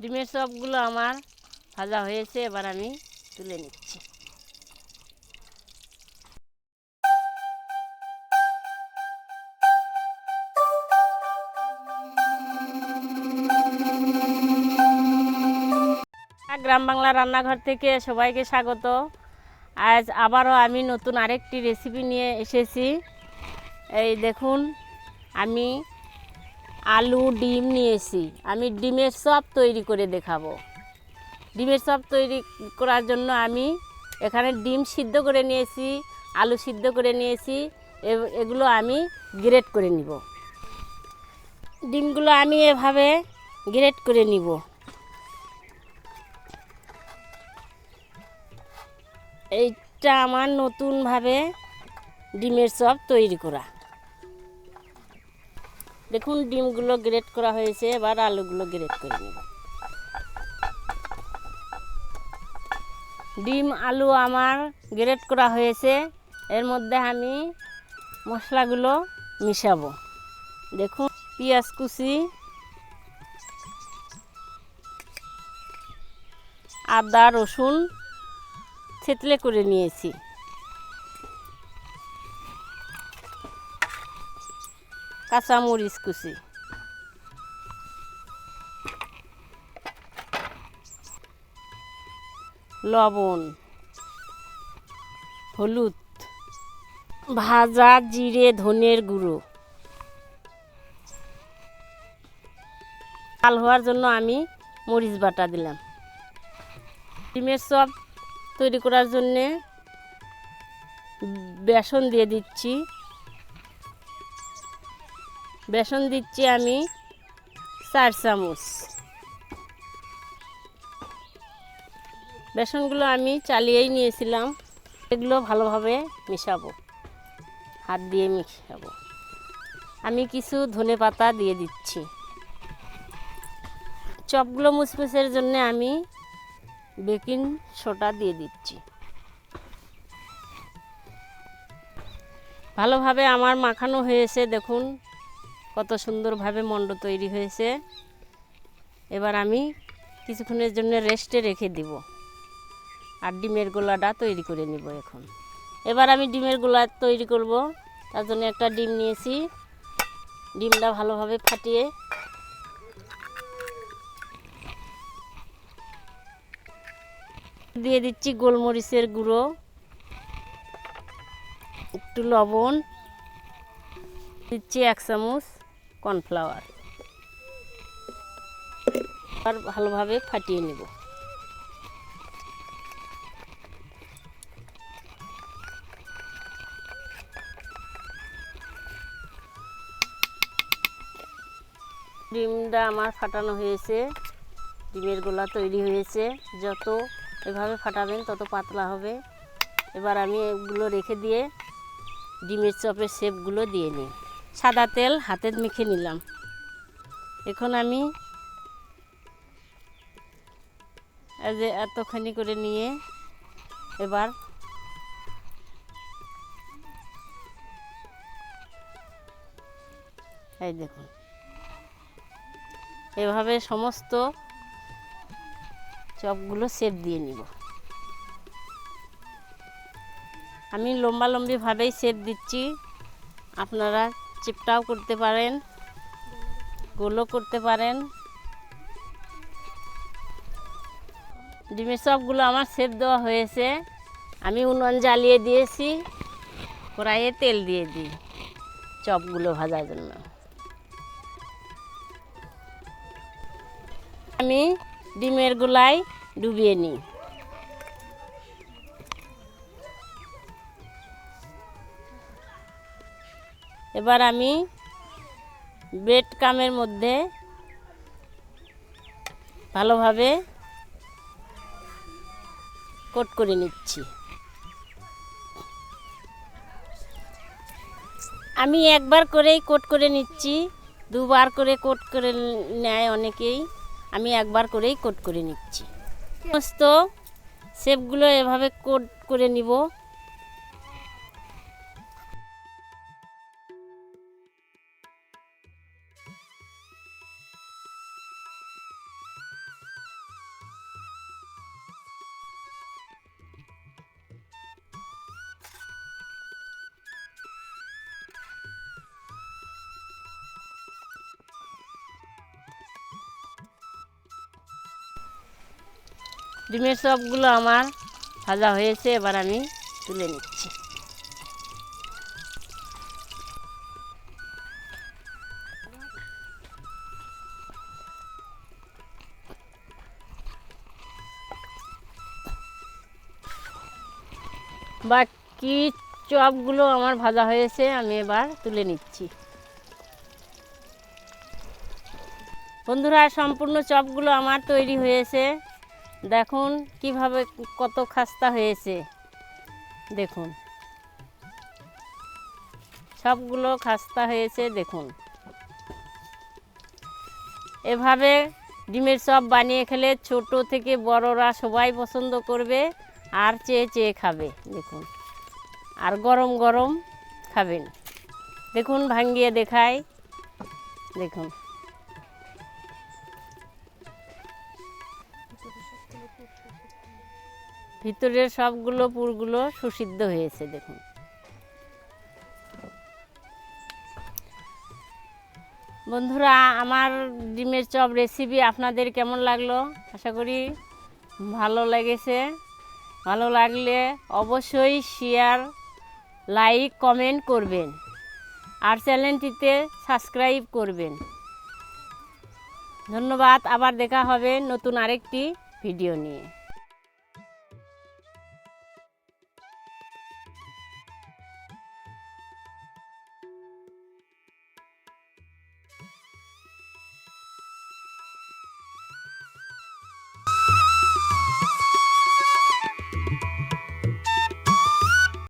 ডিমের চপগুলো আমার ভাজা হয়েছে, এবার আমি তুলে নিচ্ছি। গ্রাম বাংলা রান্নাঘর থেকে সবাইকে স্বাগত। আজ আবারও আমি নতুন আরেকটি রেসিপি নিয়ে এসেছি। এই দেখুন, আমি আলু ডিম নিয়েছি। আমি ডিমের চপ তৈরি করে দেখাবো। ডিমের চপ তৈরি করার জন্য আমি এখানে ডিম সিদ্ধ করে নিয়েছি, আলু সিদ্ধ করে নিয়েছি। এগুলো আমি গ্রেট করে নিব। ডিমগুলো আমি এভাবে গ্রেট করে নিব। এইটা আমার নতুনভাবে ডিমের চপ তৈরি করা। দেখুন, ডিমগুলো গ্রেট করা হয়েছে, এবার আলুগুলো গ্রেট করে নেব। ডিম আলু আমার গ্রেট করা হয়েছে, এর মধ্যে আমি মশলাগুলো মিশাবো। দেখুন, পেঁয়াজ কুচি, আদা রসুন থেতলে করে নিয়েছি, কাঁচামরিচ কুচি, লবণ, হলুদ, ভাজা জিরে ধনের গুঁড়ো। লাল হওয়ার জন্য আমি মরিচ বাটা দিলাম। ডিমের চপ তৈরি করার জন্যে বেসন দিয়ে দিচ্ছি। বেসন দিচ্ছি আমি 4 চামচ। বেসনগুলো আমি চালিয়েই নিয়েছিলাম। এগুলো ভালোভাবে মিশাবো, হাত দিয়ে মিশাবো। আমি কিছু ধনেপাতা দিয়ে দিচ্ছি। চপগুলো মুচমুচের জন্য আমি বেকিং সোডা দিয়ে দিচ্ছি। ভালোভাবে আমার মাখানো হয়েছে। দেখুন কত সুন্দরভাবে মণ্ড তৈরি হয়েছে। এবার আমি কিছুক্ষণের জন্য রেস্টে রেখে দিব আর ডিমের গোলাটা তৈরি করে নিব। এবার আমি ডিমের গোলা তৈরি করব। তার জন্য একটা ডিম নিয়েছি। ডিমটা ভালোভাবে ফাটিয়ে দিয়ে দিচ্ছি গোলমরিচের গুঁড়ো, একটু লবণ দিচ্ছি, 1 চামচ কর্নফ্লাওয়ার। আর ভালোভাবে ফাটিয়ে নেব। ডিমটা আমার ফাটানো হয়েছে, ডিমের গোলা তৈরি হয়েছে। যত এভাবে ফাটাবেন তত পাতলা হবে। এবার আমি এগুলো রেখে দিয়ে ডিমের চপের শেপগুলো দিয়ে নিই। সাদা তেল হাতে মেখে নিলাম। এখন আমি এই যে এতখানি করে নিয়ে এবার এই দেখুন, এভাবে সমস্ত চপগুলো শেপ দিয়ে নিব। আমি লম্বালম্বিভাবেই শেপ দিচ্ছি। আপনারা চিপটাও করতে পারেন, গোলও করতে পারেন। ডিমের চপগুলো আমার শেপ দেওয়া হয়েছে। আমি উনুন জ্বালিয়ে দিয়েছি, কড়াইয়ে তেল দিয়ে দিই চপগুলো ভাজার জন্য। আমি ডিমের গোলায় ডুবিয়ে নিই। এবার আমি ব্রেড ক্রামের মধ্যে ভালোভাবে কোট করে নিচ্ছি। আমি একবার করেই কোট করে নিচ্ছি, দুবার করে কোট করে নেয় অনেকেই। আমি একবার করেই কোট করে নিচ্ছি। সমস্ত শেপগুলো এভাবে কোট করে নিব। ডিমের চপগুলো আমার ভাজা হয়েছে, এবার আমি তুলে নিচ্ছি। বাকি চপগুলো আমার ভাজা হয়েছে, আমি এবার তুলে নিচ্ছি। বন্ধুরা, সম্পূর্ণ চপগুলো আমার তৈরি হয়েছে। দেখুন কিভাবে কত খাস্তা হয়েছে, দেখুন সবগুলো খাস্তা হয়েছে। দেখুন এভাবে ডিমের চপ বানিয়ে খেলে ছোট থেকে বড়রা সবাই পছন্দ করবে আর চেয়ে চেয়ে খাবে। দেখুন আর গরম গরম খাবেন। দেখুন ভাঙিয়ে দেখাই, দেখুন ভিতরের সবগুলো পুরগুলো সুসিদ্ধ হয়েছে। দেখুন বন্ধুরা, আমার ডিমের চপ রেসিপি আপনাদের কেমন লাগলো? আশা করি ভালো লেগেছে। ভালো লাগলে অবশ্যই শেয়ার, লাইক, কমেন্ট করবেন আর চ্যানেলটিতে সাবস্ক্রাইব করবেন। ধন্যবাদ। আবার দেখা হবে নতুন আরেকটি ভিডিও নিয়ে।